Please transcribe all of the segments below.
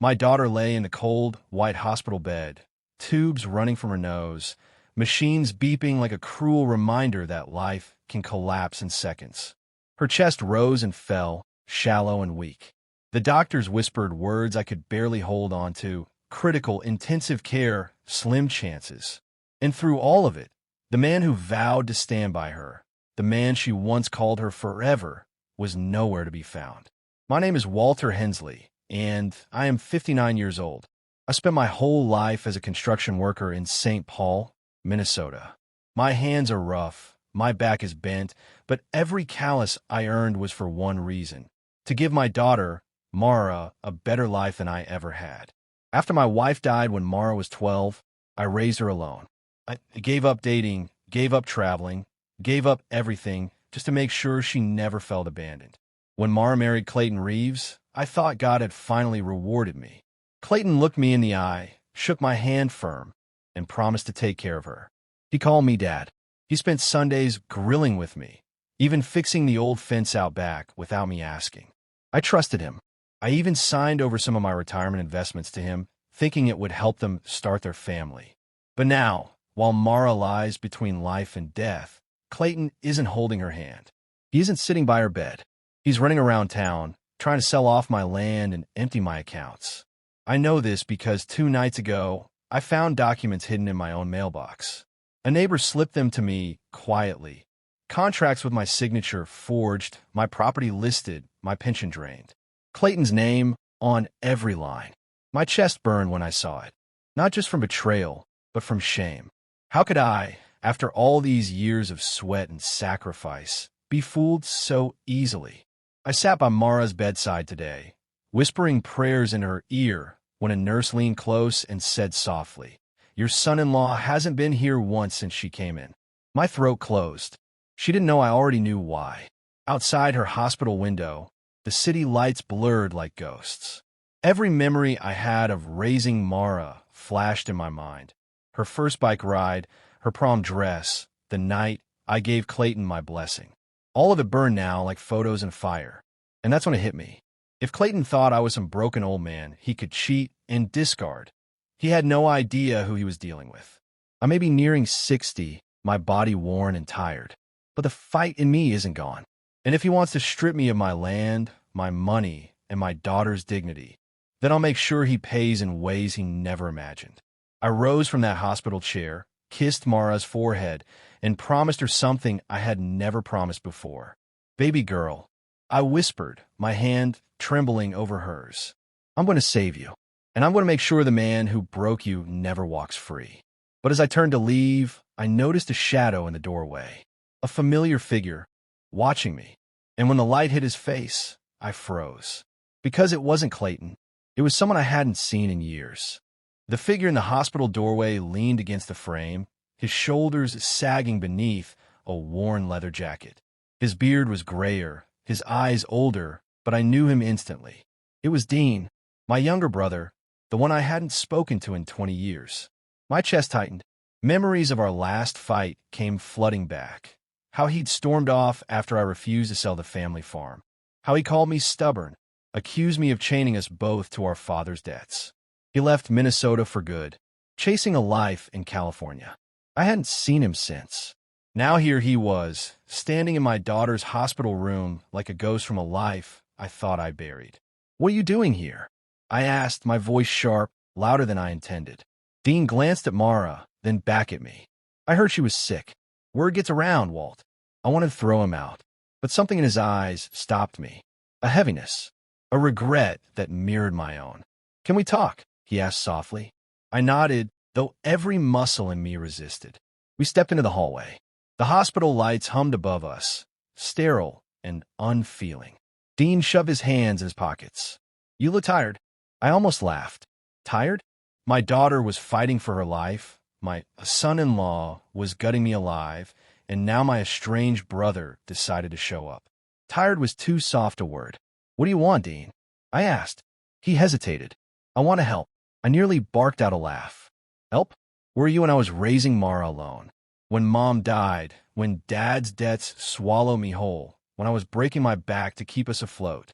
My daughter lay in the cold, white hospital bed, tubes running from her nose, machines beeping like a cruel reminder that life can collapse in seconds. Her chest rose and fell, shallow and weak. The doctors whispered words I could barely hold on to: critical, intensive care, slim chances. And through all of it, the man who vowed to stand by her, the man she once called her forever, was nowhere to be found. My name is Walter Hensley, and I am 59 years old. I spent my whole life as a construction worker in St. Paul, Minnesota. My hands are rough, my back is bent, but every callus I earned was for one reason: to give my daughter, Mara, a better life than I ever had. After my wife died when Mara was 12, I raised her alone. I gave up dating, gave up traveling, gave up everything just to make sure she never felt abandoned. When Mara married Clayton Reeves, I thought God had finally rewarded me. Clayton looked me in the eye, shook my hand firm, and promised to take care of her. He called me Dad. He spent Sundays grilling with me, even fixing the old fence out back without me asking. I trusted him. I even signed over some of my retirement investments to him, thinking it would help them start their family. But now, while Mara lies between life and death, Clayton isn't holding her hand. He isn't sitting by her bed. He's running around town, trying to sell off my land and empty my accounts. I know this because 2 nights ago, I found documents hidden in my own mailbox. A neighbor slipped them to me quietly. Contracts with my signature forged, my property listed, my pension drained. Clayton's name on every line. My chest burned when I saw it, not just from betrayal, but from shame. How could I, after all these years of sweat and sacrifice, be fooled so easily? I sat by Mara's bedside today, whispering prayers in her ear when a nurse leaned close and said softly, "Your son-in-law hasn't been here once since she came in." My throat closed. She didn't know I already knew why. Outside her hospital window, the city lights blurred like ghosts. Every memory I had of raising Mara flashed in my mind. Her first bike ride, her prom dress, the night I gave Clayton my blessing. All of it burned now like photos in fire. And that's when it hit me. If Clayton thought I was some broken old man he could cheat and discard, he had no idea who he was dealing with. I may be nearing 60, my body worn and tired, but the fight in me isn't gone. And if he wants to strip me of my land, my money, and my daughter's dignity, then I'll make sure he pays in ways he never imagined. I rose from that hospital chair, kissed Mara's forehead, and promised her something I had never promised before. "Baby girl," I whispered, my hand trembling over hers. "I'm going to save you, and I'm going to make sure the man who broke you never walks free." But as I turned to leave, I noticed a shadow in the doorway, a familiar figure, watching me. And when the light hit his face, I froze. Because it wasn't Clayton. It was someone I hadn't seen in years. The figure in the hospital doorway leaned against the frame, his shoulders sagging beneath a worn leather jacket. His beard was grayer, his eyes older, but I knew him instantly. It was Dean, my younger brother, the one I hadn't spoken to in 20 years. My chest tightened. Memories of our last fight came flooding back. How he'd stormed off after I refused to sell the family farm. How he called me stubborn, accused me of chaining us both to our father's debts. He left Minnesota for good, chasing a life in California. I hadn't seen him since. Now here he was, standing in my daughter's hospital room like a ghost from a life I thought I buried. "What are you doing here?" I asked, my voice sharp, louder than I intended. Dean glanced at Mara, then back at me. "I heard she was sick. Word gets around, Walt." I wanted to throw him out, but something in his eyes stopped me. A heaviness, a regret that mirrored my own. "Can we talk?" he asked softly. I nodded, though every muscle in me resisted. We stepped into the hallway. The hospital lights hummed above us, sterile and unfeeling. Dean shoved his hands in his pockets. "You look tired." I almost laughed. Tired? My daughter was fighting for her life, my son-in-law was gutting me alive, and now my estranged brother decided to show up. Tired was too soft a word. "What do you want, Dean?" I asked. He hesitated. "I want to help." I nearly barked out a laugh. "Help? Where were you when I was raising Mara alone? When Mom died, when Dad's debts swallowed me whole, when I was breaking my back to keep us afloat?"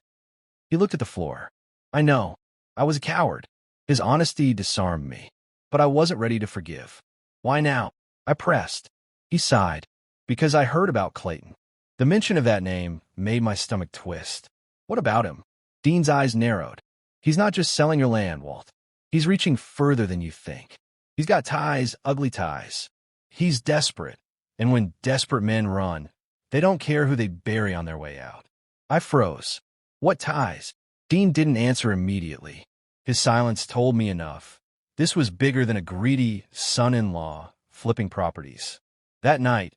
He looked at the floor. "I know. I was a coward. His honesty disarmed me. But I wasn't ready to forgive. Why now? I pressed. He sighed. Because I heard about Clayton. The mention of that name made my stomach twist. What about him? Dean's eyes narrowed. He's not just selling your land, Walt. He's reaching further than you think. He's got ties, ugly ties. He's desperate. And when desperate men run, they don't care who they bury on their way out. I froze. What ties? Dean didn't answer immediately. His silence told me enough. This was bigger than a greedy son-in-law flipping properties. That night,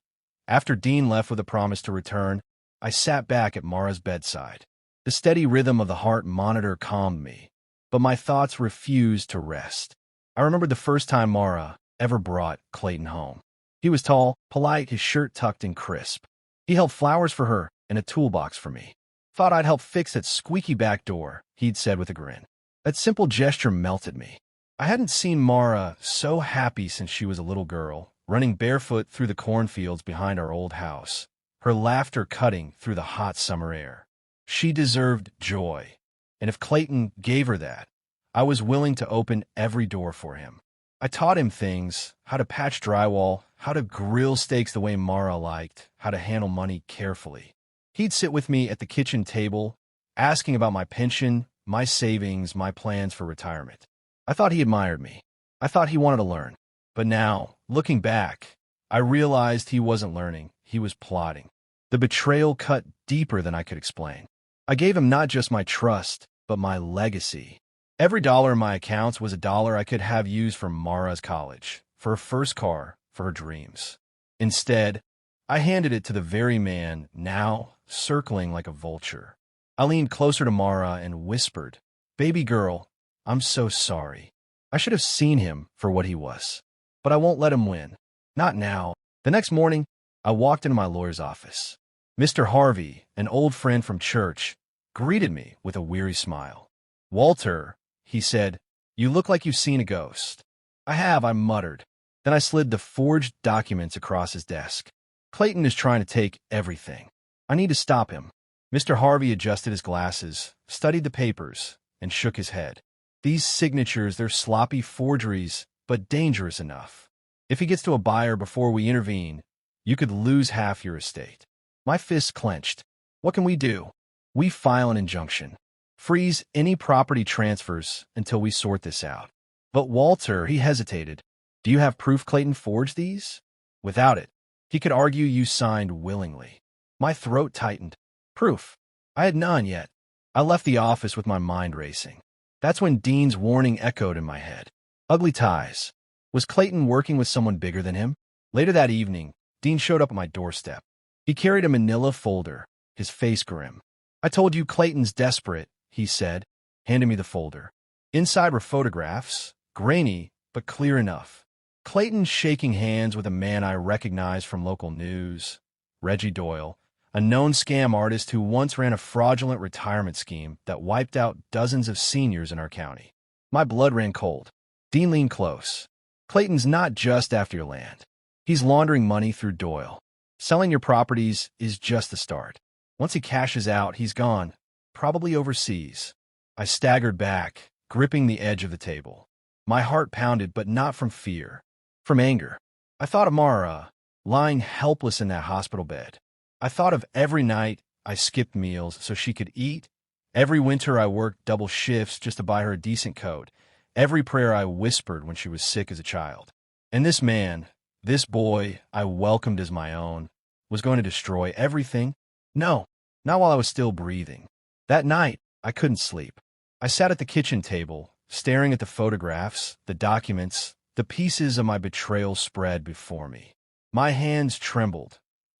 after Dean left with a promise to return, I sat back at Mara's bedside. The steady rhythm of the heart monitor calmed me, but my thoughts refused to rest. I remembered the first time Mara ever brought Clayton home. He was tall, polite, his shirt tucked and crisp. He held flowers for her and a toolbox for me. Thought I'd help fix that squeaky back door, he'd said with a grin. That simple gesture melted me. I hadn't seen Mara so happy since she was a little girl, running barefoot through the cornfields behind our old house, her laughter cutting through the hot summer air. She deserved joy, and if Clayton gave her that, I was willing to open every door for him. I taught him things, how to patch drywall, how to grill steaks the way Mara liked, how to handle money carefully. He'd sit with me at the kitchen table, asking about my pension, my savings, my plans for retirement. I thought he admired me. I thought he wanted to learn. But now, looking back, I realized he wasn't learning, he was plotting. The betrayal cut deeper than I could explain. I gave him not just my trust, but my legacy. Every dollar in my accounts was a dollar I could have used for Mara's college, for her first car, for her dreams. Instead, I handed it to the very man now circling like a vulture. I leaned closer to Mara and whispered, "Baby girl, I'm so sorry. I should have seen him for what he was. But I won't let him win. Not now." The next morning, I walked into my lawyer's office. Mr. Harvey, an old friend from church, greeted me with a weary smile. "Walter," he said, "you look like you've seen a ghost." "I have," I muttered. Then I slid the forged documents across his desk. "Clayton is trying to take everything. I need to stop him." Mr. Harvey adjusted his glasses, studied the papers, and shook his head. "These signatures, they're sloppy forgeries, but dangerous enough. If he gets to a buyer before we intervene, you could lose half your estate." My fists clenched. "What can we do?" "We file an injunction. Freeze any property transfers until we sort this out." "But Walter," he hesitated, "do you have proof Clayton forged these?" "Without it, he could argue you signed willingly." My throat tightened. Proof? I had none yet. I left the office with my mind racing. That's when Dean's warning echoed in my head. Ugly ties. Was Clayton working with someone bigger than him? Later that evening, Dean showed up at my doorstep. He carried a manila folder, his face grim. "I told you Clayton's desperate," he said, handing me the folder. Inside were photographs, grainy but clear enough. Clayton shaking hands with a man I recognized from local news, Reggie Doyle, a known scam artist who once ran a fraudulent retirement scheme that wiped out dozens of seniors in our county. My blood ran cold. Dean leaned close. "Clayton's not just after your land. He's laundering money through Doyle. Selling your properties is just the start. Once he cashes out, he's gone, probably overseas." I staggered back, gripping the edge of the table. My heart pounded, but not from fear, from anger. I thought of Mara, lying helpless in that hospital bed. I thought of every night I skipped meals so she could eat, every winter I worked double shifts just to buy her a decent coat, every prayer I whispered when she was sick as a child. And this man, this boy I welcomed as my own, was going to destroy everything? No, not while I was still breathing. That night, I couldn't sleep. I sat at the kitchen table, staring at the photographs, the documents, the pieces of my betrayal spread before me. My hands trembled,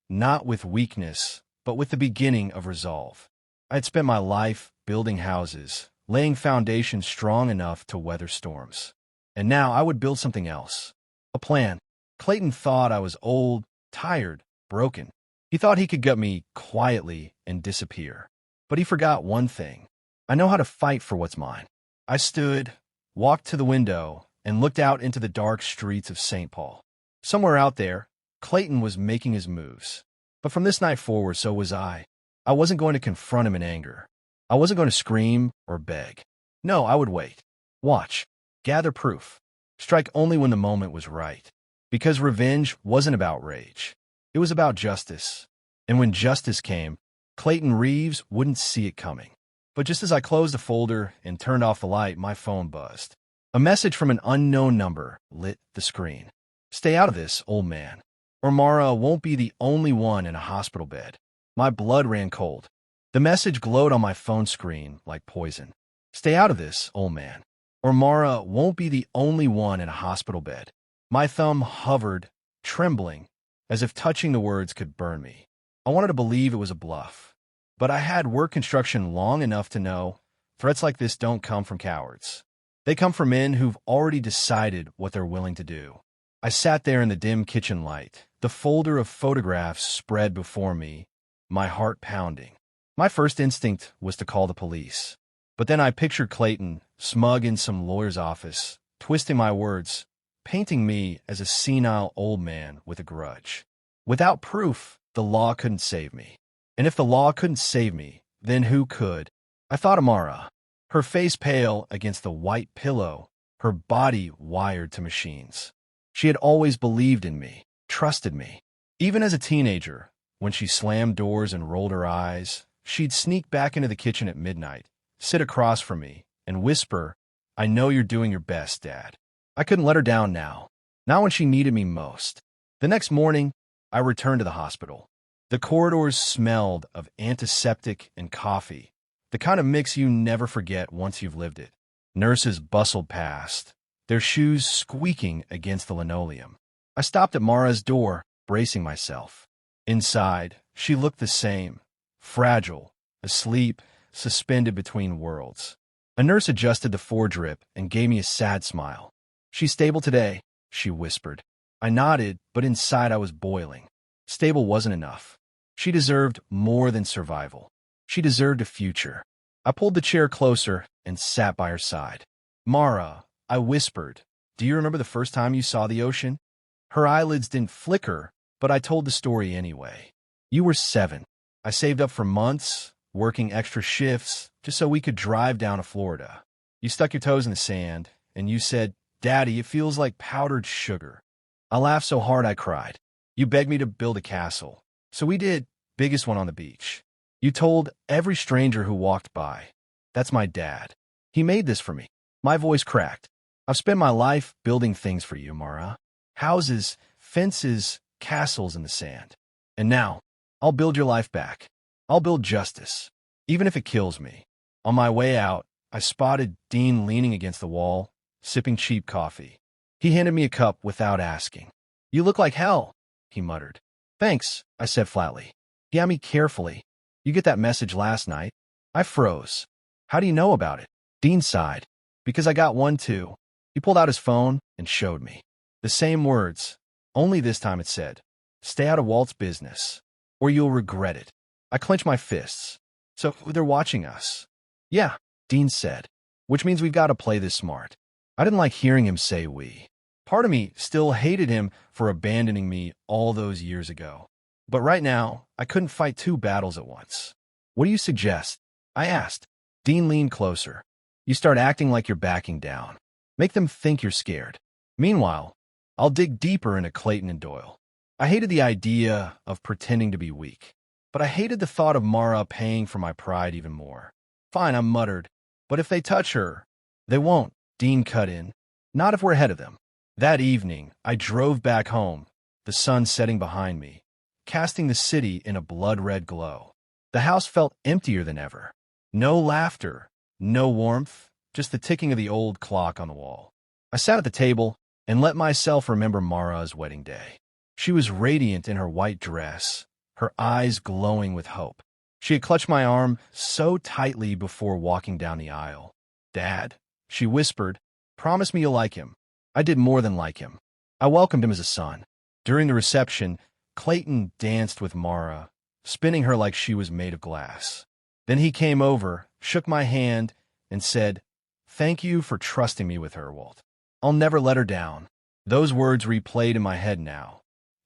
not with weakness, but with the beginning of resolve. I had spent my life building houses, laying foundations strong enough to weather storms. And now I would build something else. A plan. Clayton thought I was old, tired, broken. He thought he could gut me quietly and disappear. But he forgot one thing. I know how to fight for what's mine. I stood, walked to the window, and looked out into the dark streets of St. Paul. Somewhere out there, Clayton was making his moves. But from this night forward, so was I. I wasn't going to confront him in anger. I wasn't going to scream or beg. No, I would wait. Watch. Gather proof. Strike only when the moment was right. Because revenge wasn't about rage. It was about justice. And when justice came, Clayton Reeves wouldn't see it coming. But just as I closed the folder and turned off the light, my phone buzzed. A message from an unknown number lit the screen. Stay out of this, old man, or Mara won't be the only one in a hospital bed. My blood ran cold. The message glowed on my phone screen like poison. Stay out of this, old man, or Mara won't be the only one in a hospital bed. My thumb hovered, trembling, as if touching the words could burn me. I wanted to believe it was a bluff, but I had worked construction long enough to know threats like this don't come from cowards. They come from men who've already decided what they're willing to do. I sat there in the dim kitchen light, the folder of photographs spread before me, my heart pounding. My first instinct was to call the police. But then I pictured Clayton, smug in some lawyer's office, twisting my words, painting me as a senile old man with a grudge. Without proof, the law couldn't save me. And if the law couldn't save me, then who could? I thought of Mara, her face pale against the white pillow, her body wired to machines. She had always believed in me, trusted me. Even as a teenager, when she slammed doors and rolled her eyes, she'd sneak back into the kitchen at midnight, sit across from me, and whisper, "I know you're doing your best, Dad." I couldn't let her down now, not when she needed me most. The next morning, I returned to the hospital. The corridors smelled of antiseptic and coffee, the kind of mix you never forget once you've lived it. Nurses bustled past, their shoes squeaking against the linoleum. I stopped at Mara's door, bracing myself. Inside, she looked the same, fragile, asleep, suspended between worlds. A nurse adjusted the foredrip and gave me a sad smile. "She's stable today," she whispered. I nodded, but inside I was boiling. Stable wasn't enough. She deserved more than survival. She deserved a future. I pulled the chair closer and sat by her side. "Mara," I whispered, "do you remember the first time you saw the ocean?" Her eyelids didn't flicker, but I told the story anyway. "You were 7. I saved up for months, working extra shifts, just so we could drive down to Florida. You stuck your toes in the sand, and you said, 'Daddy, it feels like powdered sugar.' I laughed so hard I cried. You begged me to build a castle. So we did, biggest one on the beach. You told every stranger who walked by, 'That's my dad. He made this for me.'" My voice cracked. "I've spent my life building things for you, Mara. Houses, fences, castles in the sand. And now, I'll build your life back. I'll build justice, even if it kills me." On my way out, I spotted Dean leaning against the wall, sipping cheap coffee. He handed me a cup without asking. "You look like hell," he muttered. "Thanks," I said flatly. He eyed me carefully. "You get that message last night?" I froze. "How do you know about it?" Dean sighed. "Because I got one too." He pulled out his phone and showed me. The same words, only this time it said, "Stay out of Walt's business, or you'll regret it." I clenched my fists. "So they're watching us?" "Yeah," Dean said, "which means we've got to play this smart." I didn't like hearing him say we. Part of me still hated him for abandoning me all those years ago. But right now, I couldn't fight 2 battles at once. "What do you suggest?" I asked. Dean leaned closer. "You start acting like you're backing down. Make them think you're scared. Meanwhile, I'll dig deeper into Clayton and Doyle." I hated the idea of pretending to be weak, but I hated the thought of Mara paying for my pride even more. "Fine," I muttered, "but if they touch her..." "They won't," Dean cut in. "Not if we're ahead of them." That evening, I drove back home, the sun setting behind me, casting the city in a blood-red glow. The house felt emptier than ever. No laughter, no warmth, just the ticking of the old clock on the wall. I sat at the table and let myself remember Mara's wedding day. She was radiant in her white dress, her eyes glowing with hope. She had clutched my arm so tightly before walking down the aisle. "Dad," she whispered, "promise me you'll like him." I did more than like him. I welcomed him as a son. During the reception, Clayton danced with Mara, spinning her like she was made of glass. Then he came over, shook my hand, and said, "Thank you for trusting me with her, Walt. I'll never let her down." Those words replayed in my head now,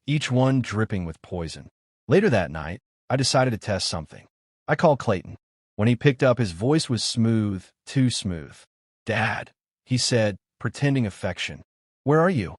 each one dripping with poison. Later that night, I decided to test something. I called Clayton. When he picked up, his voice was smooth, too smooth. "Dad," he said, pretending affection. "Where are you?"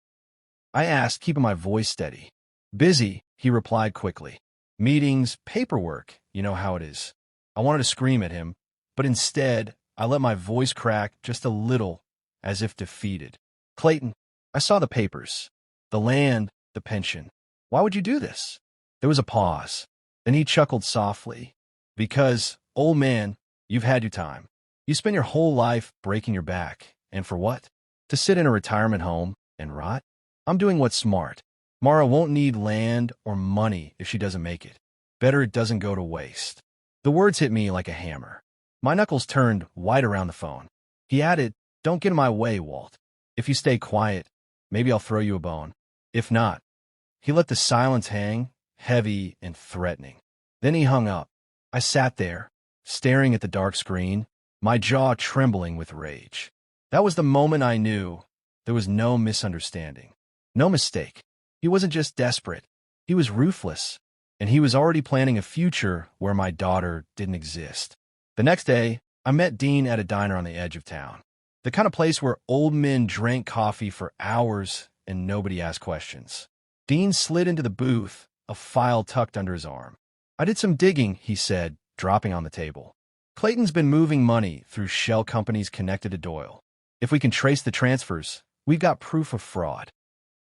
I asked, keeping my voice steady. "Busy," he replied quickly. "Meetings, paperwork, you know how it is." I wanted to scream at him, but instead, I let my voice crack just a little, as if defeated. "Clayton, I saw the papers. The land, the pension. Why would you do this?" There was a pause. Then he chuckled softly. "Because, old man, you've had your time. You spent your whole life breaking your back. And for what? To sit in a retirement home and rot? I'm doing what's smart. Mara won't need land or money if she doesn't make it. Better it doesn't go to waste." The words hit me like a hammer. My knuckles turned white around the phone. He added, "Don't get in my way, Walt. If you stay quiet, maybe I'll throw you a bone. If not." He let the silence hang, heavy and threatening. Then he hung up. I sat there, staring at the dark screen, my jaw trembling with rage. That was the moment I knew there was no misunderstanding. No mistake. He wasn't just desperate. He was ruthless. And he was already planning a future where my daughter didn't exist. The next day, I met Dean at a diner on the edge of town. The kind of place where old men drank coffee for hours and nobody asked questions. Dean slid into the booth, a file tucked under his arm. "I did some digging," he said, dropping on the table. "Clayton's been moving money through shell companies connected to Doyle. If we can trace the transfers, we've got proof of fraud."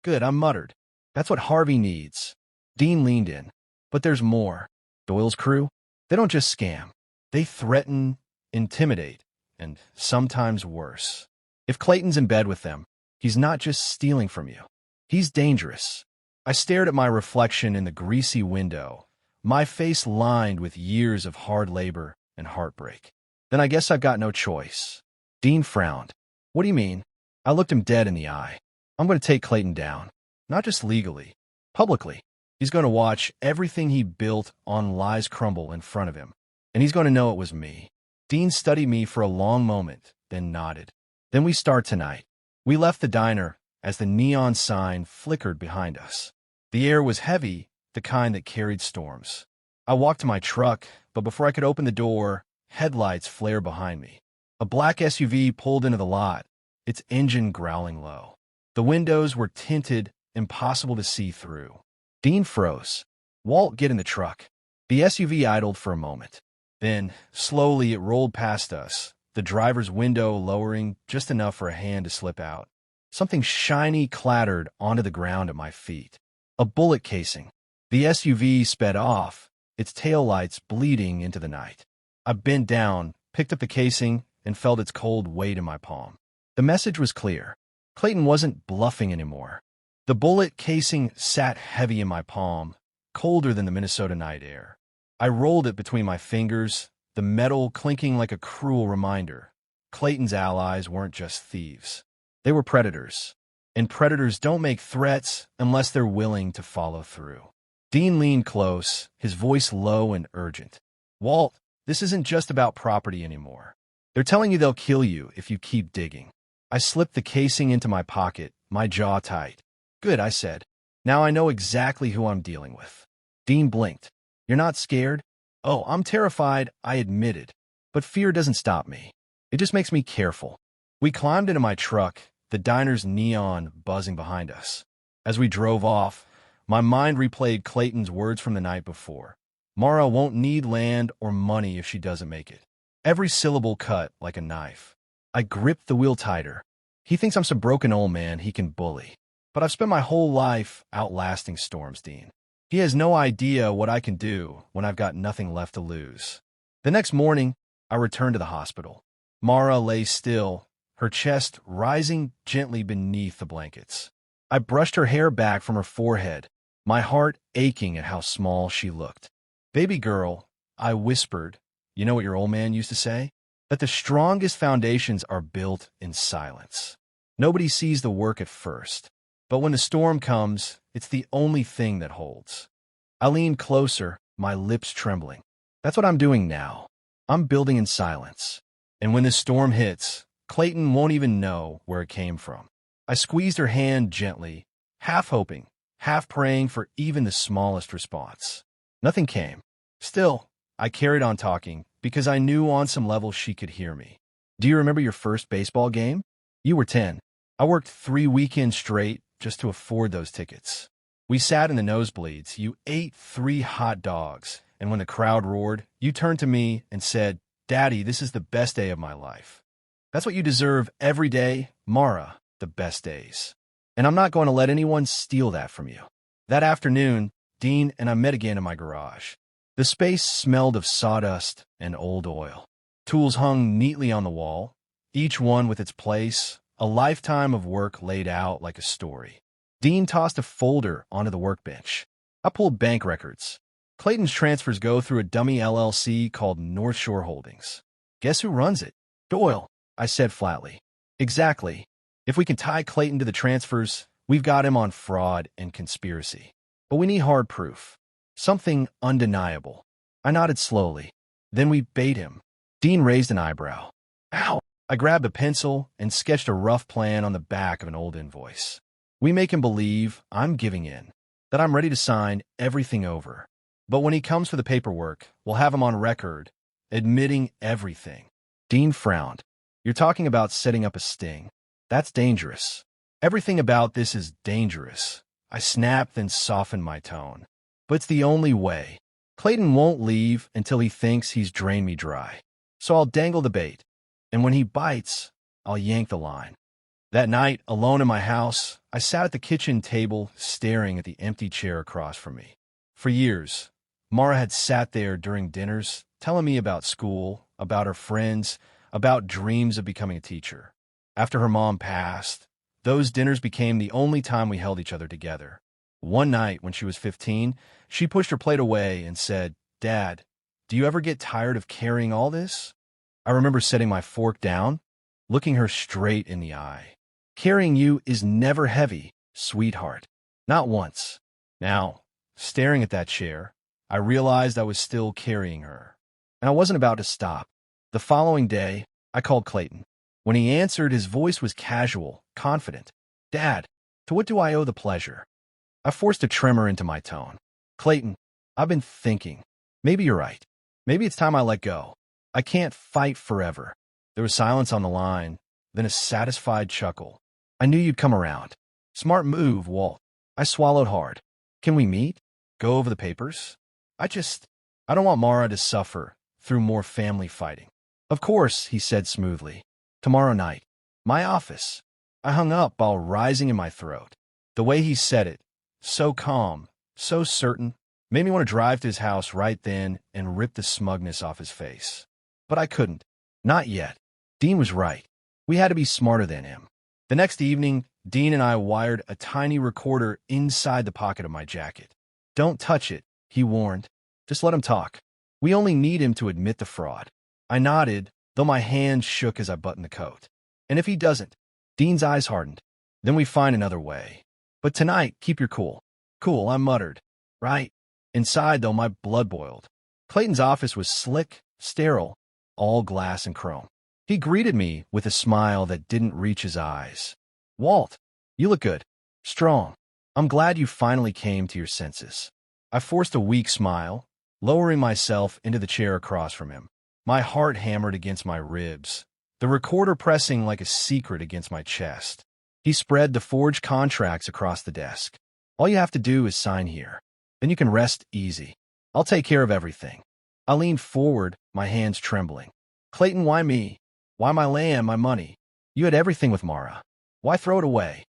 "Good," I muttered. "That's what Harvey needs." Dean leaned in. "But there's more. Doyle's crew, they don't just scam. They threaten, intimidate, and sometimes worse. If Clayton's in bed with them, he's not just stealing from you. He's dangerous." I stared at my reflection in the greasy window, my face lined with years of hard labor and heartbreak. "Then I guess I've got no choice." Dean frowned. "What do you mean?" I looked him dead in the eye. "I'm going to take Clayton down. Not just legally, publicly. He's going to watch everything he built on lies crumble in front of him. And he's going to know it was me." Dean studied me for a long moment, then nodded. "Then we start tonight." We left the diner as the neon sign flickered behind us. The air was heavy, the kind that carried storms. I walked to my truck, but before I could open the door, headlights flared behind me. A black SUV pulled into the lot, its engine growling low. The windows were tinted, impossible to see through. Dean froze. "Walt, get in the truck." The SUV idled for a moment. Then, slowly, it rolled past us, the driver's window lowering just enough for a hand to slip out. Something shiny clattered onto the ground at my feet. A bullet casing. The SUV sped off, its taillights bleeding into the night. I bent down, picked up the casing, and felt its cold weight in my palm. The message was clear. Clayton wasn't bluffing anymore. The bullet casing sat heavy in my palm, colder than the Minnesota night air. I rolled it between my fingers, the metal clinking like a cruel reminder. Clayton's allies weren't just thieves. They were predators. And predators don't make threats unless they're willing to follow through. Dean leaned close, his voice low and urgent. "Walt, this isn't just about property anymore. They're telling you they'll kill you if you keep digging." I slipped the casing into my pocket, my jaw tight. "Good," I said. "Now I know exactly who I'm dealing with." Dean blinked. "You're not scared?" "Oh, I'm terrified," I admitted. "But fear doesn't stop me. It just makes me careful." We climbed into my truck, the diner's neon buzzing behind us. As we drove off, my mind replayed Clayton's words from the night before. "Mara won't need land or money if she doesn't make it." Every syllable cut like a knife. I gripped the wheel tighter. He thinks I'm some broken old man he can bully. But I've spent my whole life outlasting storms, Dean. He has no idea what I can do when I've got nothing left to lose. The next morning, I returned to the hospital. Mara lay still, her chest rising gently beneath the blankets. I brushed her hair back from her forehead, my heart aching at how small she looked. "Baby girl," I whispered, "you know what your old man used to say? That the strongest foundations are built in silence. Nobody sees the work at first. But when the storm comes, it's the only thing that holds." I leaned closer, my lips trembling. That's what I'm doing now. I'm building in silence. And when the storm hits, Clayton won't even know where it came from. I squeezed her hand gently, half hoping, half praying for even the smallest response. Nothing came. Still, I carried on talking because I knew on some level she could hear me. Do you remember your first baseball game? You were 10. I worked 3 weekends straight just to afford those tickets. We sat in the nosebleeds. You ate 3 hot dogs, and when the crowd roared, you turned to me and said, "Daddy, this is the best day of my life." That's what you deserve every day, Mara, the best days. And I'm not going to let anyone steal that from you. That afternoon, Dean and I met again in my garage. The space smelled of sawdust and old oil. Tools hung neatly on the wall, each one with its place, a lifetime of work laid out like a story. Dean tossed a folder onto the workbench. I pulled bank records. Clayton's transfers go through a dummy LLC called North Shore Holdings. Guess who runs it? Doyle, I said flatly. Exactly. If we can tie Clayton to the transfers, we've got him on fraud and conspiracy. But we need hard proof. Something undeniable. I nodded slowly. Then we bait him. Dean raised an eyebrow. Ow! I grabbed a pencil and sketched a rough plan on the back of an old invoice. We make him believe I'm giving in, that I'm ready to sign everything over. But when he comes for the paperwork, we'll have him on record, admitting everything. Dean frowned. You're talking about setting up a sting. That's dangerous. Everything about this is dangerous. I snapped and softened my tone. But it's the only way. Clayton won't leave until he thinks he's drained me dry. So I'll dangle the bait. And when he bites, I'll yank the line. That night, alone in my house, I sat at the kitchen table staring at the empty chair across from me. For years, Mara had sat there during dinners, telling me about school, about her friends, about dreams of becoming a teacher. After her mom passed, those dinners became the only time we held each other together. One night, when she was 15, she pushed her plate away and said, "Dad, do you ever get tired of carrying all this?" I remember setting my fork down, looking her straight in the eye. Carrying you is never heavy, sweetheart. Not once. Now, staring at that chair, I realized I was still carrying her. And I wasn't about to stop. The following day, I called Clayton. When he answered, his voice was casual, confident. "Dad, to what do I owe the pleasure?" I forced a tremor into my tone. "Clayton, I've been thinking. Maybe you're right. Maybe it's time I let go. I can't fight forever." There was silence on the line, then a satisfied chuckle. "I knew you'd come around. Smart move, Walt." I swallowed hard. "Can we meet? Go over the papers? I don't want Mara to suffer through more family fighting." "Of course," he said smoothly. "Tomorrow night. My office." I hung up while rising in my throat. The way he said it, so calm, so certain, made me want to drive to his house right then and rip the smugness off his face. But I couldn't. Not yet. Dean was right. We had to be smarter than him. The next evening, Dean and I wired a tiny recorder inside the pocket of my jacket. "Don't touch it," he warned. "Just let him talk. We only need him to admit the fraud." I nodded, though my hands shook as I buttoned the coat. "And if he doesn't?" Dean's eyes hardened. "Then we find another way. But tonight, keep your cool." "Cool," I muttered. "Right." Inside, though, my blood boiled. Clayton's office was slick, sterile, all glass and chrome. He greeted me with a smile that didn't reach his eyes. "Walt, you look good. Strong. I'm glad you finally came to your senses." I forced a weak smile, lowering myself into the chair across from him. My heart hammered against my ribs, the recorder pressing like a secret against my chest. He spread the forged contracts across the desk. "All you have to do is sign here. Then you can rest easy. I'll take care of everything." I leaned forward, my hands trembling. "Clayton, why me? Why my land, my money? You had everything with Mara. Why throw it away?"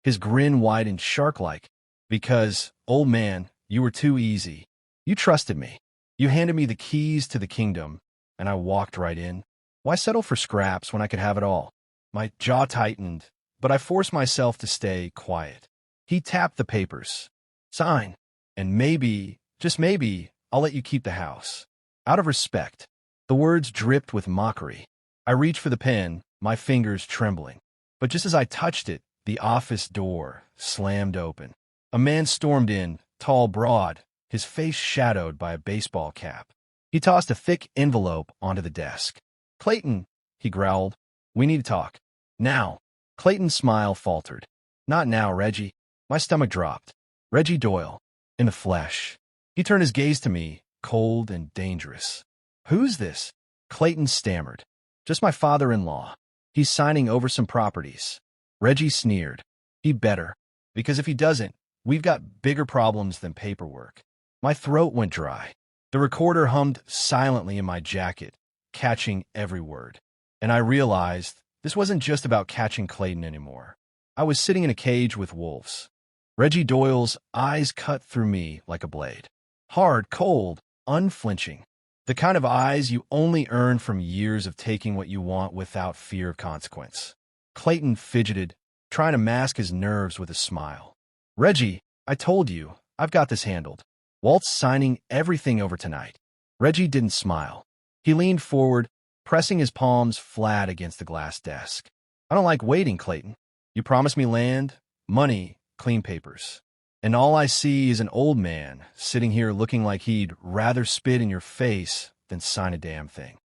His grin widened shark-like. "Because, old man, you were too easy. You trusted me. You handed me the keys to the kingdom, and I walked right in. Why settle for scraps when I could have it all?" My jaw tightened, but I forced myself to stay quiet. He tapped the papers. "Sign, and maybe, just maybe, I'll let you keep the house. Out of respect." The words dripped with mockery. I reached for the pen, my fingers trembling. But just as I touched it, the office door slammed open. A man stormed in, tall, broad, his face shadowed by a baseball cap. He tossed a thick envelope onto the desk. "Clayton," he growled, "we need to talk. Now." Clayton's smile faltered. "Not now, Reggie." My stomach dropped. Reggie Doyle, in the flesh. He turned his gaze to me, cold and dangerous. "Who's this?" Clayton stammered. Just my father-in-law. He's signing over some properties. Reggie sneered. He better. Because if he doesn't, we've got bigger problems than paperwork. My throat went dry. The recorder hummed silently in my jacket, catching every word. And I realized this wasn't just about catching Clayton anymore. I was sitting in a cage with wolves. Reggie Doyle's eyes cut through me like a blade. Hard, cold, unflinching. The kind of eyes you only earn from years of taking what you want without fear of consequence. Clayton fidgeted, trying to mask his nerves with a smile. Reggie, I told you, I've got this handled. Walt's signing everything over tonight. Reggie didn't smile. He leaned forward, pressing his palms flat against the glass desk. I don't like waiting, Clayton. You promised me land, money, clean papers. And all I see is an old man sitting here looking like he'd rather spit in your face than sign a damn thing.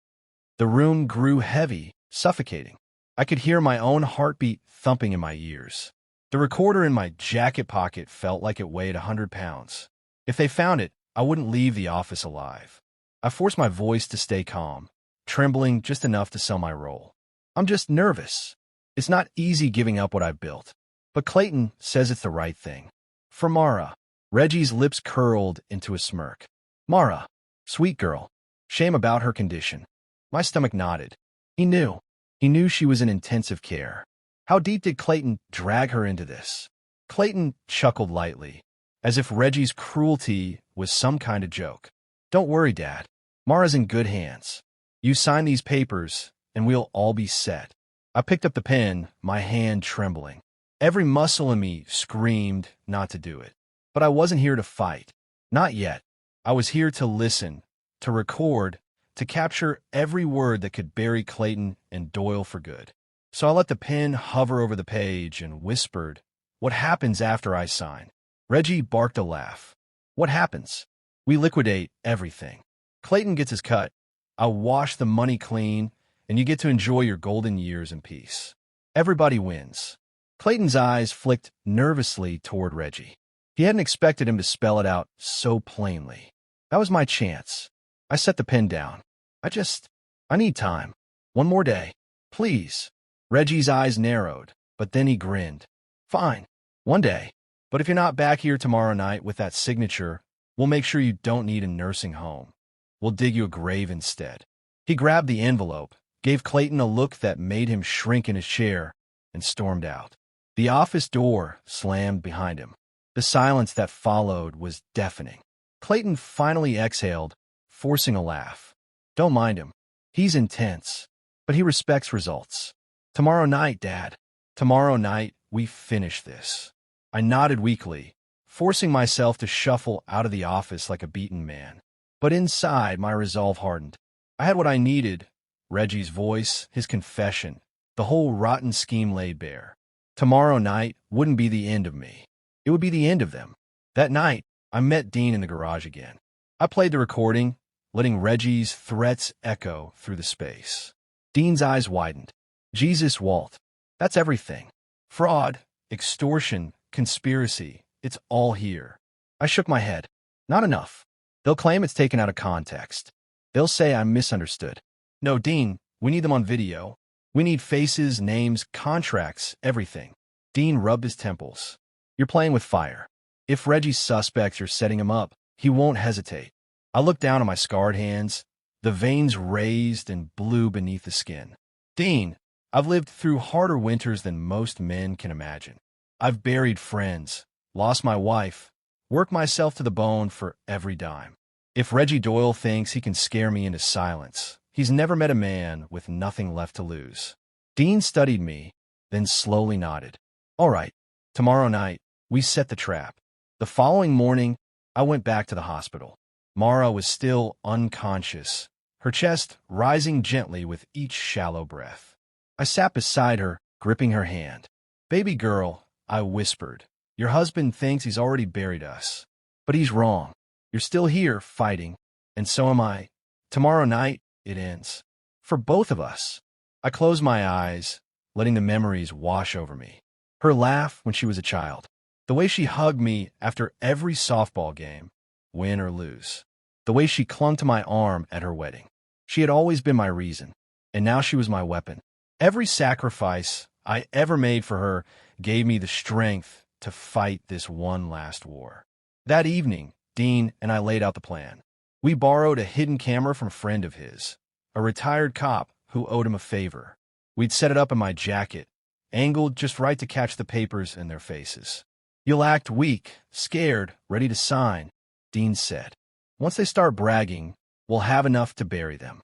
The room grew heavy, suffocating. I could hear my own heartbeat thumping in my ears. The recorder in my jacket pocket felt like it weighed 100 pounds. If they found it, I wouldn't leave the office alive. I forced my voice to stay calm, trembling just enough to sell my role. I'm just nervous. It's not easy giving up what I've built. But Clayton says it's the right thing. For Mara. Reggie's lips curled into a smirk. Mara. Sweet girl. Shame about her condition. My stomach nodded. He knew. He knew she was in intensive care. How deep did Clayton drag her into this? Clayton chuckled lightly, as if Reggie's cruelty was some kind of joke. Don't worry, Dad. Mara's in good hands. You sign these papers, and we'll all be set. I picked up the pen, my hand trembling. Every muscle in me screamed not to do it. But I wasn't here to fight. Not yet. I was here to listen, to record, to capture every word that could bury Clayton and Doyle for good. So I let the pen hover over the page and whispered, "What happens after I sign?" Reggie barked a laugh. What happens? We liquidate everything. Clayton gets his cut. I wash the money clean, and you get to enjoy your golden years in peace. Everybody wins. Clayton's eyes flicked nervously toward Reggie. He hadn't expected him to spell it out so plainly. That was my chance. I set the pen down. I need time. One more day. Please. Reggie's eyes narrowed, but then he grinned. Fine. One day. But if you're not back here tomorrow night with that signature, we'll make sure you don't need a nursing home. We'll dig you a grave instead. He grabbed the envelope, gave Clayton a look that made him shrink in his chair, and stormed out. The office door slammed behind him. The silence that followed was deafening. Clayton finally exhaled, forcing a laugh. Don't mind him. He's intense, but he respects results. Tomorrow night, Dad. Tomorrow night, we finish this. I nodded weakly, forcing myself to shuffle out of the office like a beaten man. But inside, my resolve hardened. I had what I needed. Reggie's voice, his confession, the whole rotten scheme laid bare. Tomorrow night wouldn't be the end of me. It would be the end of them. That night, I met Dean in the garage again. I played the recording, letting Reggie's threats echo through the space. Dean's eyes widened. Jesus, Walt. That's everything. Fraud, extortion, conspiracy. It's all here. I shook my head. Not enough. They'll claim it's taken out of context. They'll say I misunderstood. No, Dean, we need them on video. We need faces, names, contracts, everything. Dean rubbed his temples. You're playing with fire. If Reggie's suspects are setting him up, he won't hesitate. I looked down at my scarred hands, the veins raised and blue beneath the skin. Dean, I've lived through harder winters than most men can imagine. I've buried friends, lost my wife, worked myself to the bone for every dime. If Reggie Doyle thinks he can scare me into silence, he's never met a man with nothing left to lose. Dean studied me, then slowly nodded. All right, tomorrow night, we set the trap. The following morning, I went back to the hospital. Mara was still unconscious, her chest rising gently with each shallow breath. I sat beside her, gripping her hand. Baby girl, I whispered, your husband thinks he's already buried us. But he's wrong. You're still here, fighting, and so am I. Tomorrow night, it ends. For both of us. I closed my eyes, letting the memories wash over me. Her laugh when she was a child. The way she hugged me after every softball game, win or lose. The way she clung to my arm at her wedding. She had always been my reason. and now she was my weapon. Every sacrifice I ever made for her gave me the strength to fight this one last war. That evening, Dean and I laid out the plan. We borrowed a hidden camera from a friend of his, a retired cop who owed him a favor. We'd set it up in my jacket, angled just right to catch the papers in their faces. "You'll act weak, scared, ready to sign," Dean said. "Once they start bragging, we'll have enough to bury them."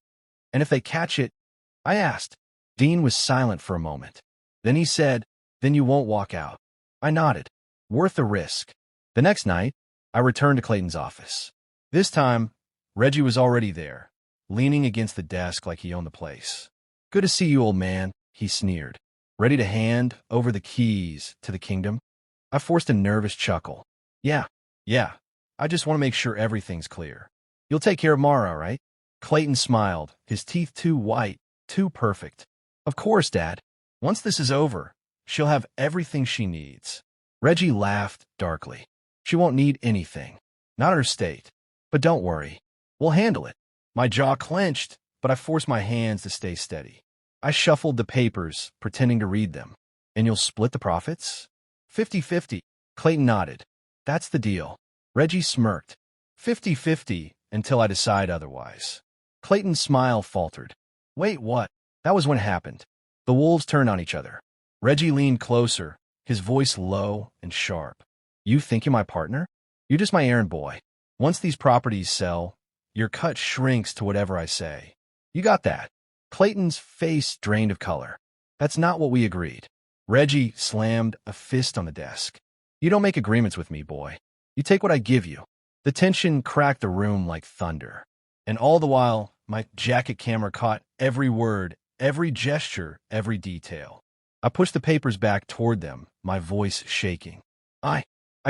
"And if they catch it?" I asked. Dean was silent for a moment. Then he said, "Then you won't walk out." I nodded. Worth the risk. The next night, I returned to Clayton's office. This time, Reggie was already there, leaning against the desk like he owned the place. "Good to see you, old man," he sneered. "Ready to hand over the keys to the kingdom?" I forced a nervous chuckle. Yeah. I just want to make sure everything's clear. "You'll take care of Mara, right?" Clayton smiled, his teeth too white, too perfect. "Of course, Dad. Once this is over, she'll have everything she needs." Reggie laughed darkly. "She won't need anything. Not in her state. But don't worry. We'll handle it." My jaw clenched, but I forced my hands to stay steady. I shuffled the papers, pretending to read them. "And you'll split the profits?" 50-50. Clayton nodded. "That's the deal." Reggie smirked. 50-50 until I decide otherwise. Clayton's smile faltered. "Wait, what?" That was when it happened. The wolves turned on each other. Reggie leaned closer, his voice low and sharp. "You think you're my partner? You're just my errand boy. Once these properties sell, your cut shrinks to whatever I say. You got that?" Clayton's face drained of color. "That's not what we agreed." Reggie slammed a fist on the desk. "You don't make agreements with me, boy. You take what I give you." The tension cracked the room like thunder. And all the while, my jacket camera caught every word, every gesture, every detail. I pushed the papers back toward them, my voice shaking. I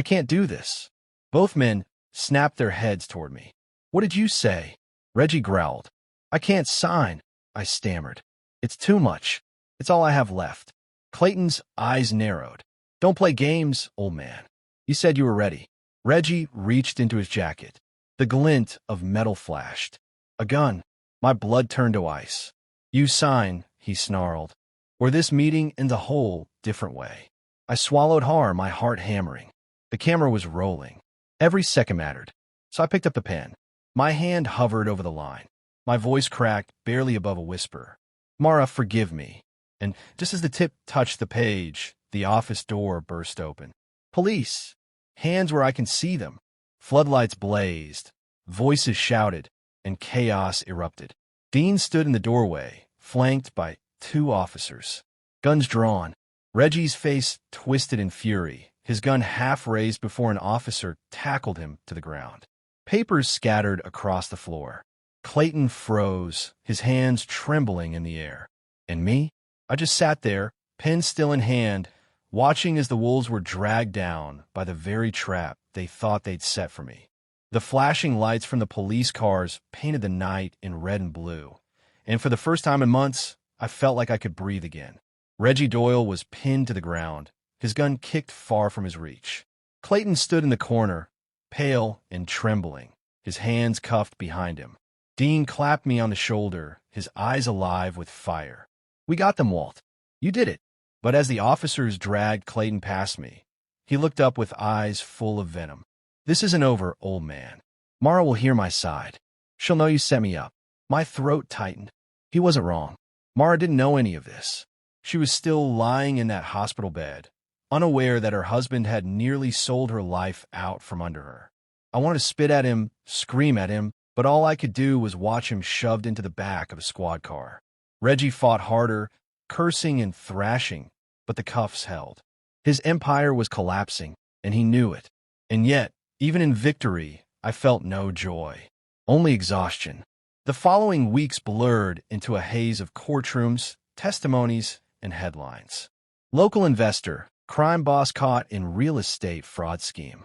can't do this." Both men snapped their heads toward me. "What did you say?" Reggie growled. "I can't sign," I stammered. "It's too much. It's all I have left." Clayton's eyes narrowed. "Don't play games, old man. You said you were ready." Reggie reached into his jacket. The glint of metal flashed. A gun. My blood turned to ice. "You sign," he snarled, "or this meeting ends a whole different way." I swallowed hard, my heart hammering. The camera was rolling. Every second mattered. So I picked up the pen. My hand hovered over the line. My voice cracked, barely above a whisper. "Mara, forgive me." And just as the tip touched the page, the office door burst open. Police. Hands where I can see them. Floodlights blazed. Voices shouted, and chaos erupted. Dean stood in the doorway, flanked by 2 officers. Guns drawn. Reggie's face twisted in fury, his gun half raised before an officer tackled him to the ground. Papers scattered across the floor. Clayton froze, his hands trembling in the air. And me? I just sat there, pen still in hand, watching as the wolves were dragged down by the very trap they thought they'd set for me. The flashing lights from the police cars painted the night in red and blue, and for the first time in months, I felt like I could breathe again. Reggie Doyle was pinned to the ground, his gun kicked far from his reach. Clayton stood in the corner, pale and trembling, his hands cuffed behind him. Dean clapped me on the shoulder, his eyes alive with fire. "We got them, Walt. You did it." But as the officers dragged Clayton past me, he looked up with eyes full of venom. "This isn't over, old man. Mara will hear my side. She'll know you set me up." My throat tightened. He wasn't wrong. Mara didn't know any of this. She was still lying in that hospital bed, unaware that her husband had nearly sold her life out from under her. I wanted to spit at him, scream at him, but all I could do was watch him shoved into the back of a squad car. Reggie fought harder, cursing and thrashing, but the cuffs held. His empire was collapsing, and he knew it. And yet, even in victory, I felt no joy, only exhaustion. The following weeks blurred into a haze of courtrooms, testimonies, and headlines. Local investor, crime boss caught in real estate fraud scheme.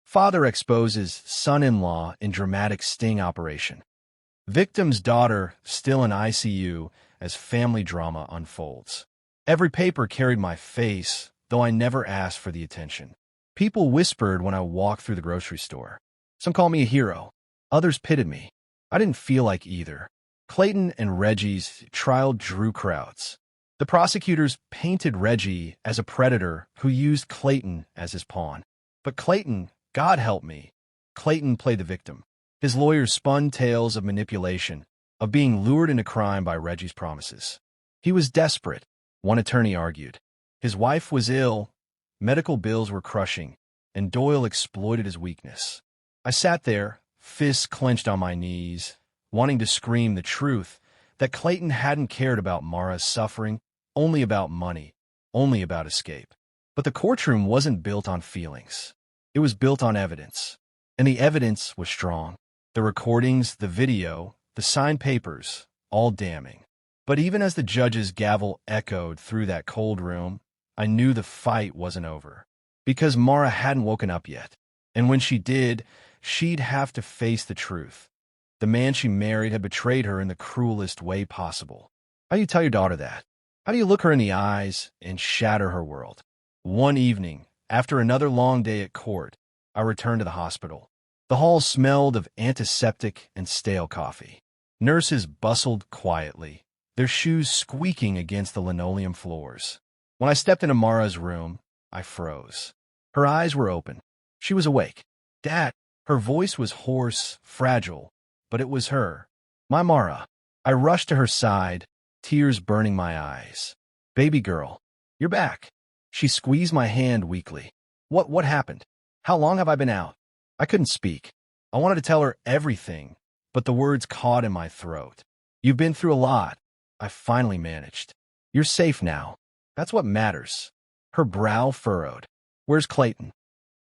Father exposes son-in-law in dramatic sting operation. Victim's daughter still in ICU as family drama unfolds. Every paper carried my face, though I never asked for the attention. People whispered when I walked through the grocery store. Some called me a hero. Others pitied me. I didn't feel like either. Clayton and Reggie's trial drew crowds. The prosecutors painted Reggie as a predator who used Clayton as his pawn. But Clayton, God help me, Clayton played the victim. His lawyers spun tales of manipulation, of being lured into crime by Reggie's promises. He was desperate, one attorney argued. His wife was ill, medical bills were crushing, and Doyle exploited his weakness. I sat there, fists clenched on my knees, wanting to scream the truth, that Clayton hadn't cared about Mara's suffering, only about money, only about escape. But the courtroom wasn't built on feelings. It was built on evidence. And the evidence was strong. The recordings, the video, the signed papers, all damning. But even as the judge's gavel echoed through that cold room, I knew the fight wasn't over. Because Mara hadn't woken up yet. And when she did, she'd have to face the truth. The man she married had betrayed her in the cruelest way possible. How do you tell your daughter that? How do you look her in the eyes and shatter her world? One evening, after another long day at court, I returned to the hospital. The hall smelled of antiseptic and stale coffee. Nurses bustled quietly, their shoes squeaking against the linoleum floors. When I stepped into Mara's room, I froze. Her eyes were open. She was awake. Dad, her voice was hoarse, fragile, but it was her. My Mara. I rushed to her side, tears burning my eyes. Baby girl, you're back. She squeezed my hand weakly. What happened? How long have I been out? I couldn't speak. I wanted to tell her everything, but the words caught in my throat. You've been through a lot. I finally managed. You're safe now. That's what matters. Her brow furrowed. Where's Clayton?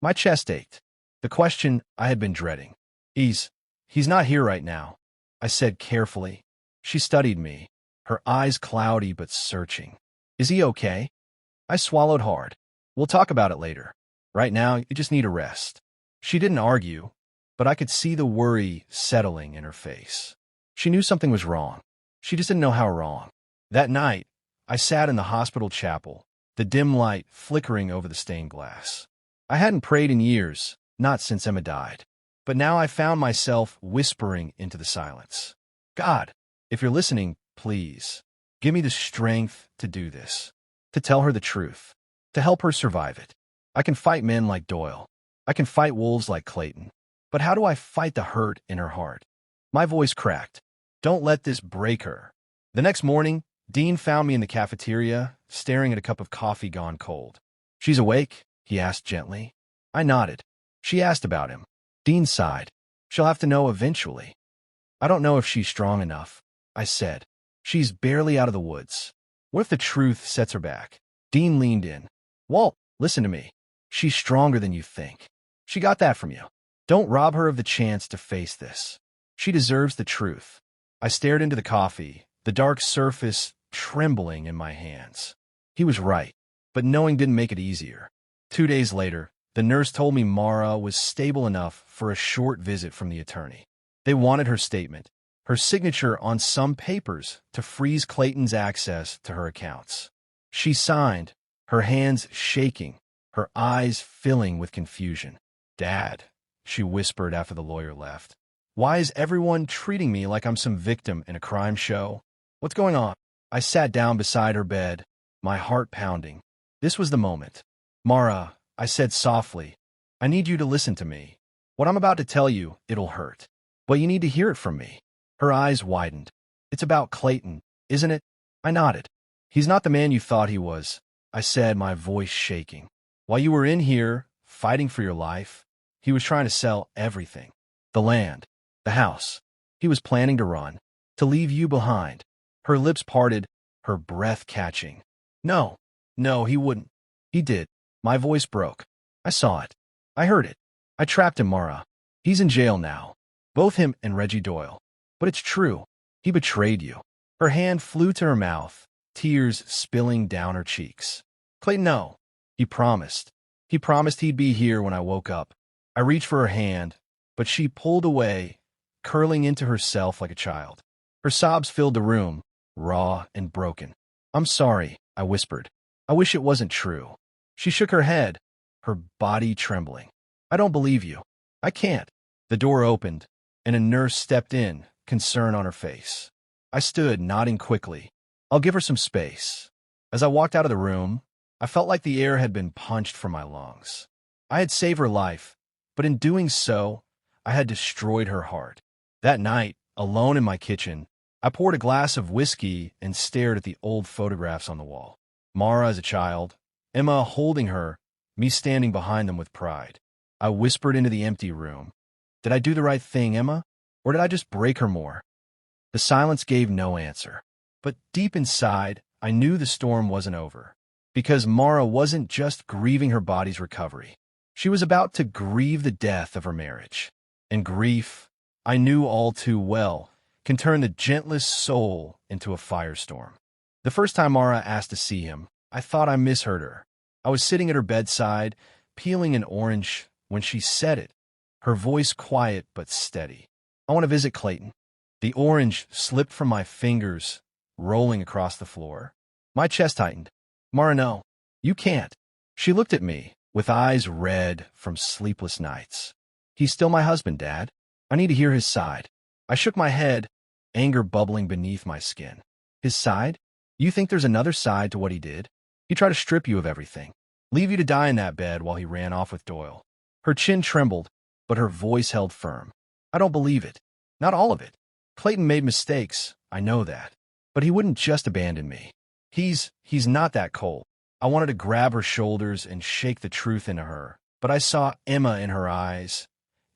My chest ached. The question I had been dreading. He's not here right now, I said carefully. She studied me, her eyes cloudy but searching. Is he okay? I swallowed hard. We'll talk about it later. Right now, you just need a rest. She didn't argue, but I could see the worry settling in her face. She knew something was wrong. She just didn't know how wrong. That night, I sat in the hospital chapel, the dim light flickering over the stained glass. I hadn't prayed in years, not since Emma died. But now I found myself whispering into the silence. God, if you're listening, please, give me the strength to do this, to tell her the truth, to help her survive it. I can fight men like Doyle. I can fight wolves like Clayton. But how do I fight the hurt in her heart? My voice cracked. Don't let this break her. The next morning, Dean found me in the cafeteria, staring at a cup of coffee gone cold. She's awake? He asked gently. I nodded. She asked about him. Dean sighed. She'll have to know eventually. I don't know if she's strong enough, I said. She's barely out of the woods. What if the truth sets her back? Dean leaned in. Walt, listen to me. She's stronger than you think. She got that from you. Don't rob her of the chance to face this. She deserves the truth. I stared into the coffee, the dark surface trembling in my hands. He was right, but knowing didn't make it easier. 2 days later, the nurse told me Mara was stable enough for a short visit from the attorney. They wanted her statement, her signature on some papers to freeze Clayton's access to her accounts. She signed, her hands shaking, her eyes filling with confusion. Dad, she whispered after the lawyer left. Why is everyone treating me like I'm some victim in a crime show? What's going on? I sat down beside her bed, my heart pounding. This was the moment. Mara, I said softly, I need you to listen to me. What I'm about to tell you, it'll hurt. But you need to hear it from me. Her eyes widened. It's about Clayton, isn't it? I nodded. He's not the man you thought he was, I said, my voice shaking. While you were in here, fighting for your life, he was trying to sell everything. The land, the house. He was planning to run, to leave you behind. Her lips parted, her breath catching. No, he wouldn't. He did. My voice broke. I saw it. I heard it. I trapped him, Mara. He's in jail now. Both him and Reggie Doyle. But it's true. He betrayed you. Her hand flew to her mouth, tears spilling down her cheeks. Clayton, no. He promised. He promised he'd be here when I woke up. I reached for her hand, but she pulled away, curling into herself like a child. Her sobs filled the room, raw and broken. I'm sorry, I whispered. I wish it wasn't true. She shook her head, her body trembling. I don't believe you. I can't. The door opened, and a nurse stepped in, concern on her face. I stood, nodding quickly. I'll give her some space. As I walked out of the room, I felt like the air had been punched from my lungs. I had saved her life, but in doing so, I had destroyed her heart. That night, alone in my kitchen, I poured a glass of whiskey and stared at the old photographs on the wall. Mara as a child, Emma holding her, me standing behind them with pride. I whispered into the empty room. Did I do the right thing, Emma? Or did I just break her more? The silence gave no answer. But deep inside, I knew the storm wasn't over. Because Mara wasn't just grieving her body's recovery. She was about to grieve the death of her marriage. And grief, I knew all too well, can turn the gentlest soul into a firestorm. The first time Mara asked to see him, I thought I misheard her. I was sitting at her bedside, peeling an orange, when she said it, her voice quiet but steady. I want to visit Clayton. The orange slipped from my fingers, rolling across the floor. My chest tightened. Mara, no, you can't. She looked at me, with eyes red from sleepless nights. He's still my husband, Dad. I need to hear his side. I shook my head, anger bubbling beneath my skin. His side? You think there's another side to what he did? He tried to strip you of everything, leave you to die in that bed while he ran off with Doyle. Her chin trembled, but her voice held firm. I don't believe it. Not all of it. Clayton made mistakes, I know that. But he wouldn't just abandon me. He's not that cold. I wanted to grab her shoulders and shake the truth into her, but I saw Emma in her eyes,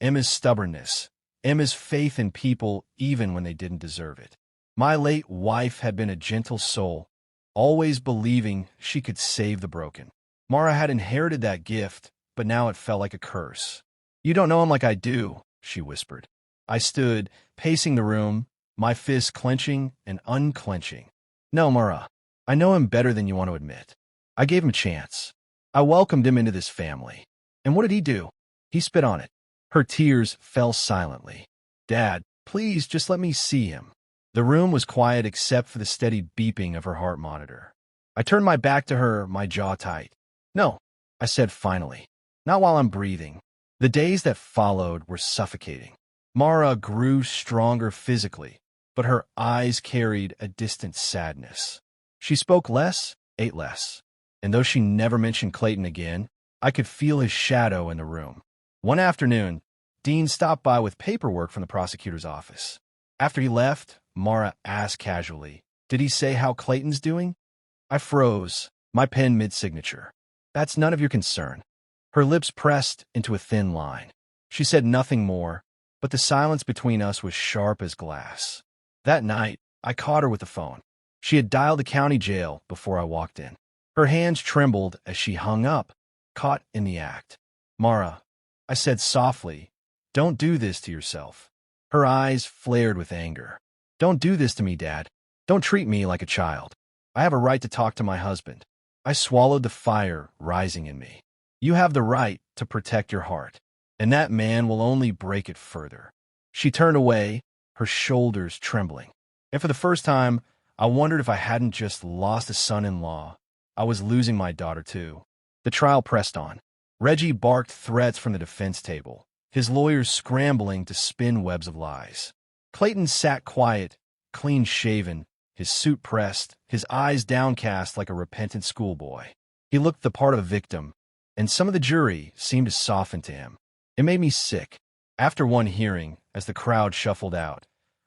Emma's stubbornness, Emma's faith in people even when they didn't deserve it. My late wife had been a gentle soul, always believing she could save the broken. Mara had inherited that gift, but now it felt like a curse. You don't know him like I do, she whispered. I stood, pacing the room, my fists clenching and unclenching. No, Mara, I know him better than you want to admit. I gave him a chance. I welcomed him into this family. And what did he do? He spit on it. Her tears fell silently. Dad, please just let me see him. The room was quiet except for the steady beeping of her heart monitor. I turned my back to her, my jaw tight. No, I said finally. Not while I'm breathing. The days that followed were suffocating. Mara grew stronger physically, but her eyes carried a distant sadness. She spoke less, ate less. And though she never mentioned Clayton again, I could feel his shadow in the room. One afternoon, Dean stopped by with paperwork from the prosecutor's office. After he left, Mara asked casually, "Did he say how Clayton's doing?" I froze, my pen mid-signature. "That's none of your concern." Her lips pressed into a thin line. She said nothing more, but the silence between us was sharp as glass. That night, I caught her with the phone. She had dialed the county jail before I walked in. Her hands trembled as she hung up, caught in the act. "Mara," I said softly, "don't do this to yourself." Her eyes flared with anger. "Don't do this to me, Dad. Don't treat me like a child. I have a right to talk to my husband." I swallowed the fire rising in me. "You have the right to protect your heart, and that man will only break it further." She turned away, her shoulders trembling. And for the first time, I wondered if I hadn't just lost a son-in-law. I was losing my daughter, too. The trial pressed on. Reggie barked threats from the defense table, his lawyers scrambling to spin webs of lies. Clayton sat quiet, clean-shaven, his suit pressed, his eyes downcast like a repentant schoolboy. He looked the part of a victim, and some of the jury seemed to soften to him. It made me sick. After one hearing, as the crowd shuffled out,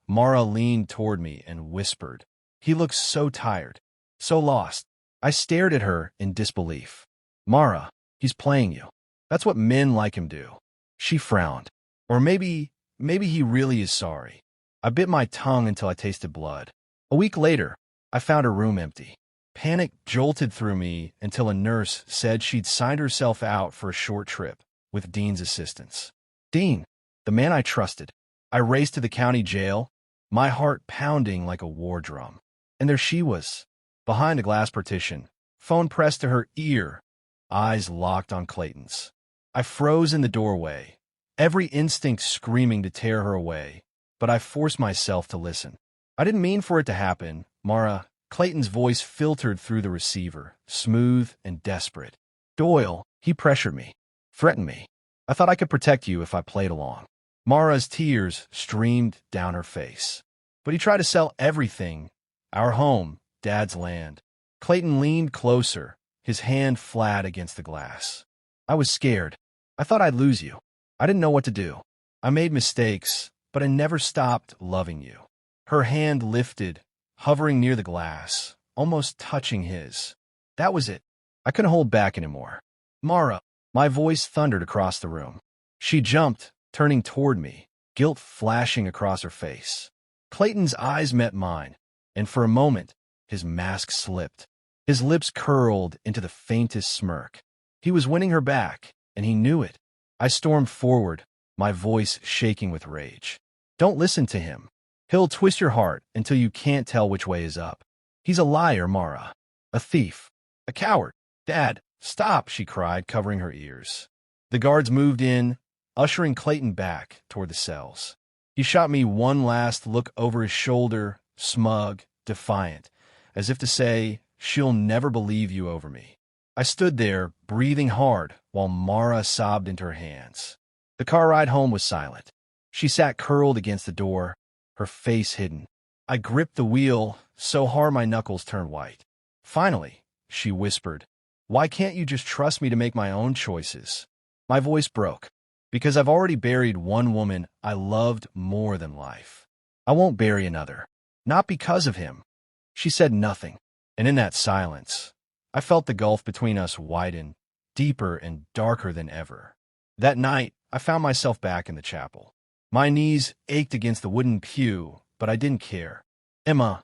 Mara leaned toward me and whispered, "He looks so tired, so lost." I stared at her in disbelief. "Mara, he's playing you. That's what men like him do." She frowned. "Or maybe he really is sorry." I bit my tongue until I tasted blood. A week later, I found her room empty. Panic jolted through me until a nurse said she'd signed herself out for a short trip with Dean's assistance. Dean, the man I trusted. I raced to the county jail, my heart pounding like a war drum. And there she was, behind a glass partition, phone pressed to her ear, eyes locked on Clayton's. I froze in the doorway, every instinct screaming to tear her away, but I forced myself to listen. "I didn't mean for it to happen, Mara." Clayton's voice filtered through the receiver, smooth and desperate. "Doyle, he pressured me, threatened me. I thought I could protect you if I played along." Mara's tears streamed down her face. but he tried to sell everything. Our home, Dad's land. Clayton leaned closer, his hand flat against the glass. I was scared. I thought I'd lose you. I didn't know what to do. I made mistakes, but I never stopped loving you. Her hand lifted, hovering near the glass, almost touching his. That was it. I couldn't hold back anymore. Mara, my voice thundered across the room. She jumped, turning toward me, guilt flashing across her face. Clayton's eyes met mine, and for a moment, his mask slipped. His lips curled into the faintest smirk. He was winning her back, and he knew it. I stormed forward, my voice shaking with rage. Don't listen to him. He'll twist your heart until you can't tell which way is up. He's a liar, Mara. A thief. A coward. Dad, stop, she cried, covering her ears. The guards moved in, ushering Clayton back toward the cells. He shot me one last look over his shoulder, smug, defiant, as if to say, she'll never believe you over me. I stood there, breathing hard, while Mara sobbed into her hands. The car ride home was silent. She sat curled against the door, her face hidden. I gripped the wheel so hard my knuckles turned white. Finally, she whispered, "Why can't you just trust me to make my own choices?" My voice broke. Because I've already buried one woman I loved more than life. I won't bury another. Not because of him. She said nothing, and in that silence, I felt the gulf between us widen, deeper and darker than ever. That night, I found myself back in the chapel. My knees ached against the wooden pew, but I didn't care. "Emma,"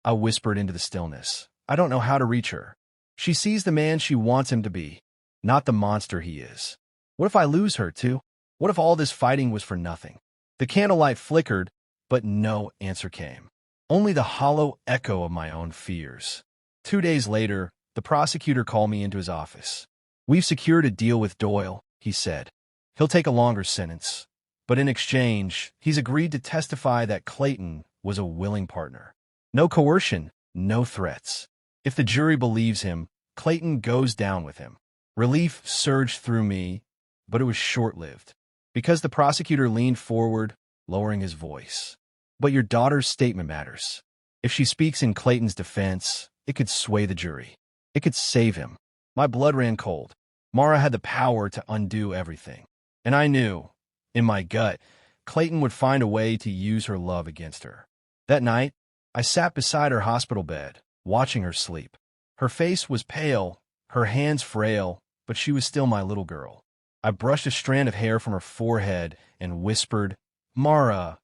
I whispered into the stillness. I don't know how to reach her. She sees the man she wants him to be, not the monster he is. What if I lose her, too? What if all this fighting was for nothing? The candlelight flickered, but no answer came. Only the hollow echo of my own fears. 2 days later, the prosecutor called me into his office. "We've secured a deal with Doyle," he said. "He'll take a longer sentence, but in exchange, he's agreed to testify that Clayton was a willing partner. No coercion, no threats. If the jury believes him, Clayton goes down with him." Relief surged through me, but it was short-lived, because the prosecutor leaned forward, lowering his voice. "But your daughter's statement matters. If she speaks in Clayton's defense, it could sway the jury. It could save him." My blood ran cold. Mara had the power to undo everything. And I knew, in my gut, Clayton would find a way to use her love against her. That night, I sat beside her hospital bed, watching her sleep. Her face was pale, her hands frail, but she was still my little girl. I brushed a strand of hair from her forehead and whispered, "Mara,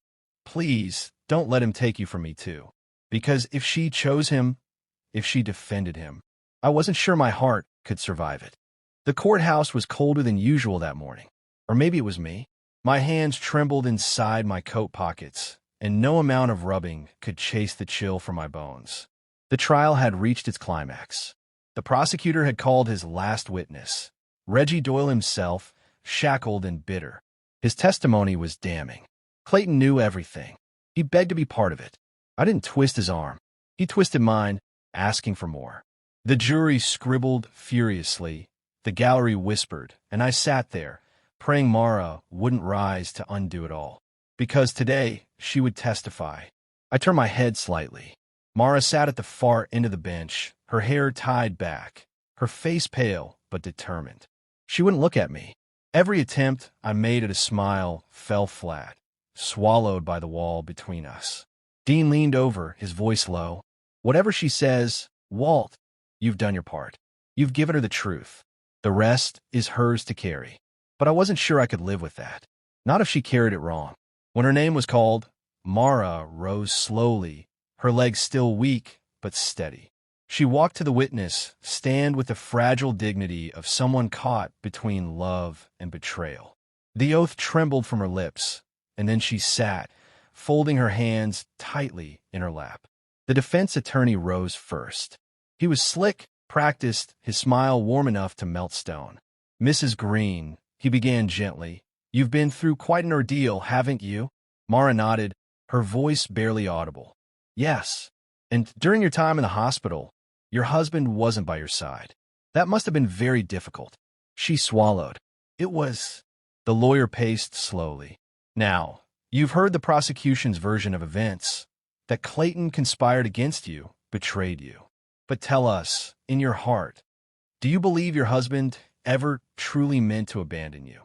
please don't let him take you from me too." Because if she chose him, if she defended him, I wasn't sure my heart could survive it. The courthouse was colder than usual that morning. Or maybe it was me. My hands trembled inside my coat pockets, and no amount of rubbing could chase the chill from my bones. The trial had reached its climax. The prosecutor had called his last witness, Reggie Doyle himself, shackled and bitter. His testimony was damning. Clayton knew everything. He begged to be part of it. I didn't twist his arm. He twisted mine, asking for more. The jury scribbled furiously. The gallery whispered, and I sat there, praying Mara wouldn't rise to undo it all. Because today, she would testify. I turned my head slightly. Mara sat at the far end of the bench, her hair tied back, her face pale but determined. She wouldn't look at me. Every attempt I made at a smile fell flat, swallowed by the wall between us. Dean leaned over, his voice low. "Whatever she says, Walt, you've done your part. You've given her the truth. The rest is hers to carry." But I wasn't sure I could live with that. Not if she carried it wrong. When her name was called, Mara rose slowly, her legs still weak but steady. She walked to the witness stand with the fragile dignity of someone caught between love and betrayal. The oath trembled from her lips, and then she sat, folding her hands tightly in her lap. The defense attorney rose first. He was slick, practiced, his smile warm enough to melt stone. "Mrs. Green," he began gently, "you've been through quite an ordeal, haven't you?" Mara nodded, her voice barely audible. "Yes. And during your time in the hospital, your husband wasn't by your side. That must have been very difficult." She swallowed. "It was." The lawyer paced slowly. "Now, you've heard the prosecution's version of events. that Clayton conspired against you, betrayed you. But tell us, in your heart, do you believe your husband ever truly meant to abandon you?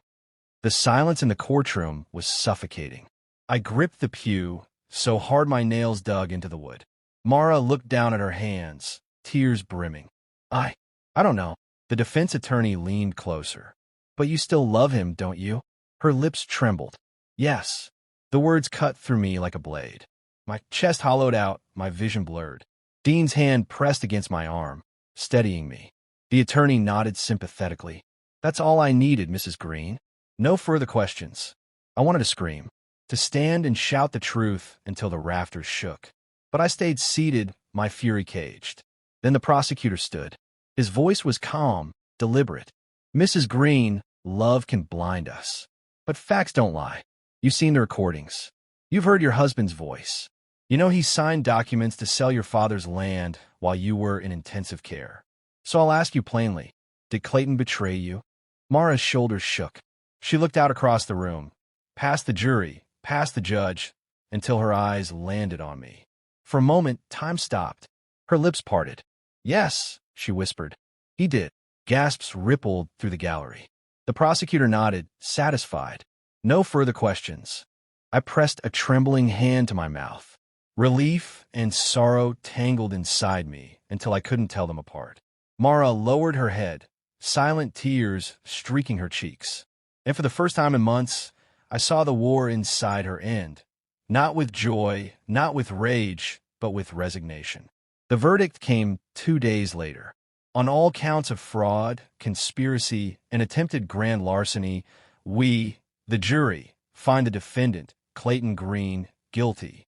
The silence in the courtroom was suffocating. I gripped the pew so hard my nails dug into the wood. Mara looked down at her hands, tears brimming. I don't know. The defense attorney leaned closer. But you still love him, don't you? Her lips trembled. Yes. The words cut through me like a blade. My chest hollowed out, my vision blurred. Dean's hand pressed against my arm, steadying me. The attorney nodded sympathetically. That's all I needed, Mrs. Green. No further questions. I wanted to scream, to stand and shout the truth until the rafters shook. But I stayed seated, my fury caged. Then the prosecutor stood. His voice was calm, deliberate. Mrs. Green, love can blind us. But facts don't lie. You've seen the recordings. You've heard your husband's voice. You know he signed documents to sell your father's land while you were in intensive care. So I'll ask you plainly, did Clayton betray you? Mara's shoulders shook. She looked out across the room, past the jury, past the judge, until her eyes landed on me. For a moment, time stopped. Her lips parted. Yes, she whispered. He did. Gasps rippled through the gallery. The prosecutor nodded, satisfied. No further questions. I pressed a trembling hand to my mouth. Relief and sorrow tangled inside me until I couldn't tell them apart. Mara lowered her head, silent tears streaking her cheeks. And for the first time in months, I saw the war inside her end. Not with joy, not with rage, but with resignation. The verdict came 2 days later. On all counts of fraud, conspiracy, and attempted grand larceny, we, the jury, find the defendant, Clayton Green, guilty.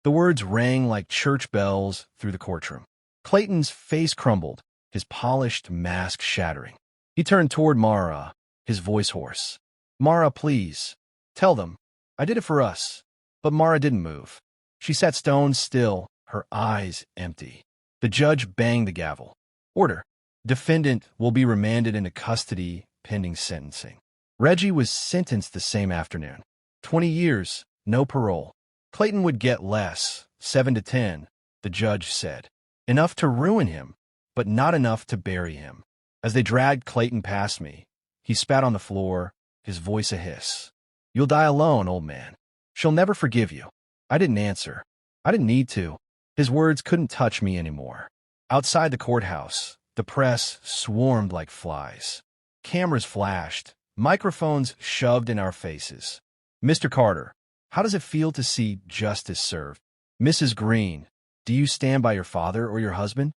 The words rang like church bells through the courtroom. Clayton's face crumbled, his polished mask shattering. He turned toward Mara, his voice hoarse. Mara, please, tell them. I did it for us. But Mara didn't move. She sat stone still, her eyes empty. The judge banged the gavel. Order. Defendant will be remanded into custody pending sentencing. Reggie was sentenced the same afternoon. 20 years, no parole. Clayton would get less, 7 to 10, the judge said. Enough to ruin him, but not enough to bury him. As they dragged Clayton past me, he spat on the floor, his voice a hiss. You'll die alone, old man. She'll never forgive you. I didn't answer. I didn't need to. His words couldn't touch me anymore. Outside the courthouse, the press swarmed like flies. Cameras flashed, microphones shoved in our faces. Mr. Carter, how does it feel to see justice served? Mrs. Green, do you stand by your father or your husband?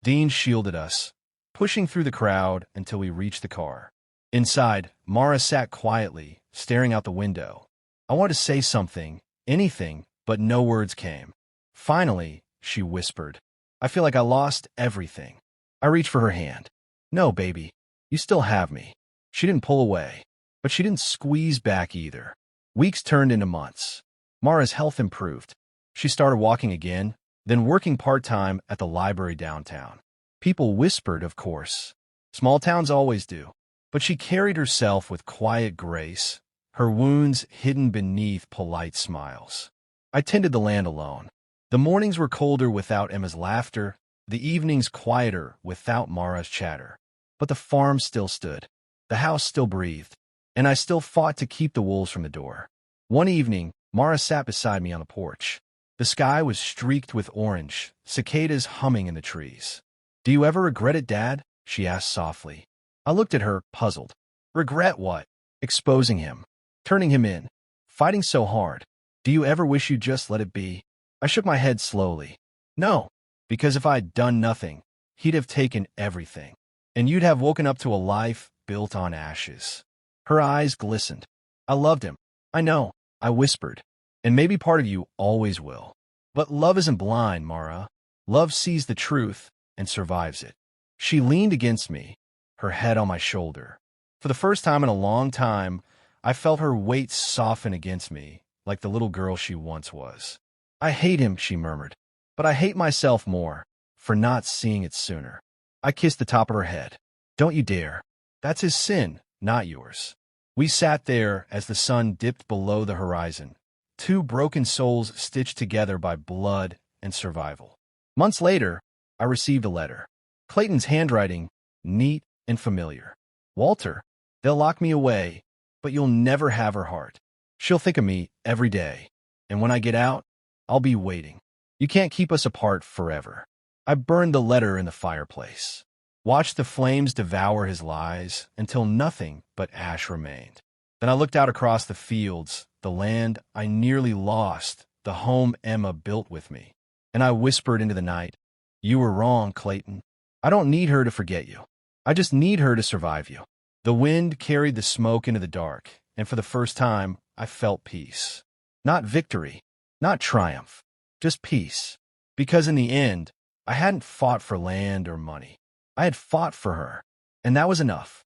Dean shielded us, pushing through the crowd until we reached the car. Inside, Mara sat quietly, staring out the window. I wanted to say something, anything, but no words came. Finally, she whispered, I feel like I lost everything. I reached for her hand. No, baby, you still have me. She didn't pull away, but she didn't squeeze back either. Weeks turned into months. Mara's health improved. She started walking again, then working part-time at the library downtown. People whispered, of course. Small towns always do. But she carried herself with quiet grace, her wounds hidden beneath polite smiles. I tended the land alone. The mornings were colder without Emma's laughter, the evenings quieter without Mara's chatter. But the farm still stood. The house still breathed. And I still fought to keep the wolves from the door. One evening, Mara sat beside me on the porch. The sky was streaked with orange, cicadas humming in the trees. Do you ever regret it, Dad? She asked softly. I looked at her, puzzled. Regret what? Exposing him. Turning him in. Fighting so hard. Do you ever wish you'd just let it be? I shook my head slowly. No, because if I'd done nothing, he'd have taken everything. And you'd have woken up to a life built on ashes. Her eyes glistened. I loved him. I know, I whispered. And maybe part of you always will. But love isn't blind, Mara. Love sees the truth and survives it. She leaned against me, her head on my shoulder. For the first time in a long time, I felt her weight soften against me, like the little girl she once was. I hate him, she murmured. But I hate myself more, for not seeing it sooner. I kissed the top of her head. Don't you dare. That's his sin, not yours. We sat there as the sun dipped below the horizon, two broken souls stitched together by blood and survival. Months later, I received a letter. Clayton's handwriting, neat and familiar. Walter, they'll lock me away, but you'll never have her heart. She'll think of me every day, and when I get out, I'll be waiting. You can't keep us apart forever. I burned the letter in the fireplace, watched the flames devour his lies until nothing but ash remained. Then I looked out across the fields, the land I nearly lost, the home Emma built with me. And I whispered into the night, "You were wrong, Clayton. I don't need her to forget you. I just need her to survive you." The wind carried the smoke into the dark, and for the first time, I felt peace. Not victory, not triumph, just peace. Because in the end, I hadn't fought for land or money. I had fought for her, and that was enough.